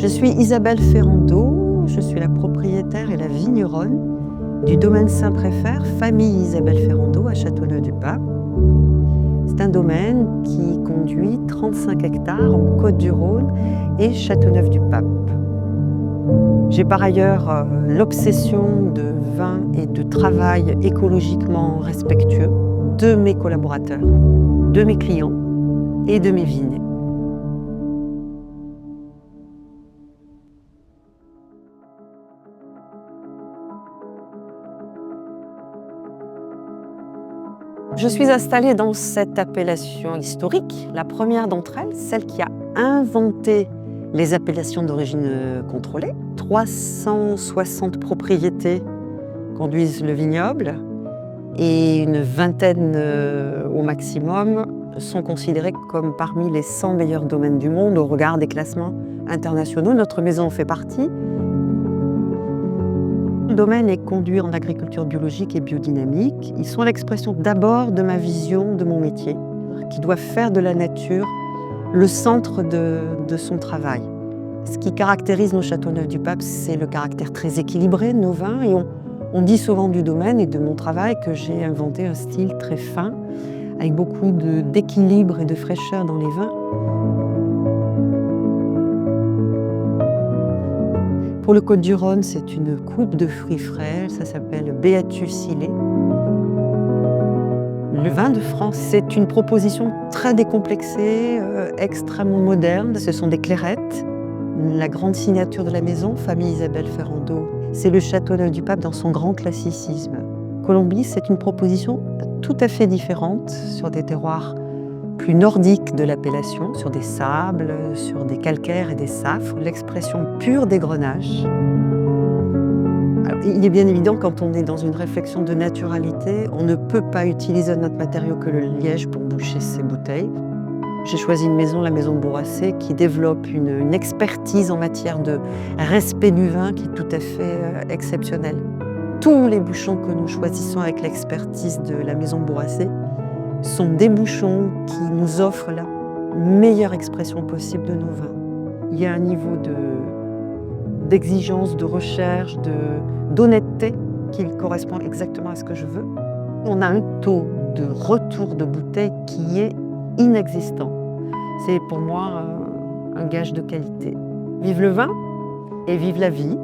Je suis Isabelle Ferrando, je suis la propriétaire et la vigneronne du domaine Saint-Préfert, famille Isabelle Ferrando à Châteauneuf-du-Pape. C'est un domaine qui conduit 35 hectares en Côtes-du-Rhône et Châteauneuf-du-Pape. J'ai par ailleurs l'obsession de vin et de travail écologiquement respectueux de mes collaborateurs, de mes clients et de mes vignes. Je suis installée dans cette appellation historique, la première d'entre elles, celle qui a inventé les appellations d'origine contrôlée. 360 propriétés conduisent le vignoble et une vingtaine au maximum sont considérées comme parmi les 100 meilleurs domaines du monde au regard des classements internationaux. Notre maison en fait partie. Le domaine est conduit en agriculture biologique et biodynamique. Ils sont l'expression d'abord de ma vision de mon métier, qui doit faire de la nature le centre de son travail. Ce qui caractérise nos Châteauneuf-du-Pape, c'est le caractère très équilibré de nos vins. Et on dit souvent du domaine et de mon travail que j'ai inventé un style très fin, avec beaucoup d'équilibre et de fraîcheur dans les vins. Pour le Côtes-du-Rhône, c'est une coupe de fruits frais, ça s'appelle Beatus Silé. Le vin de France, c'est une proposition très décomplexée, extrêmement moderne. Ce sont des clairettes. La grande signature de la maison, famille Isabelle Ferrando, c'est le Châteauneuf-du-Pape dans son grand classicisme. Colombie, c'est une proposition tout à fait différente sur des terroirs plus nordiques de l'appellation, sur des sables, sur des calcaires et des safres, l'expression pure des grenaches. Alors, il est bien évident, quand on est dans une réflexion de naturalité, on ne peut pas utiliser notre matériau que le liège pour boucher ses bouteilles. J'ai choisi une maison, la maison Bourrassé, qui développe une expertise en matière de respect du vin qui est tout à fait exceptionnelle. Tous les bouchons que nous choisissons avec l'expertise de la maison Bourrassé sont des bouchons qui nous offrent la meilleure expression possible de nos vins. Il y a un niveau d'exigence, de recherche, d'honnêteté qui correspond exactement à ce que je veux. On a un taux de retour de bouteille qui est inexistant. C'est pour moi un gage de qualité. Vive le vin et vive la vie!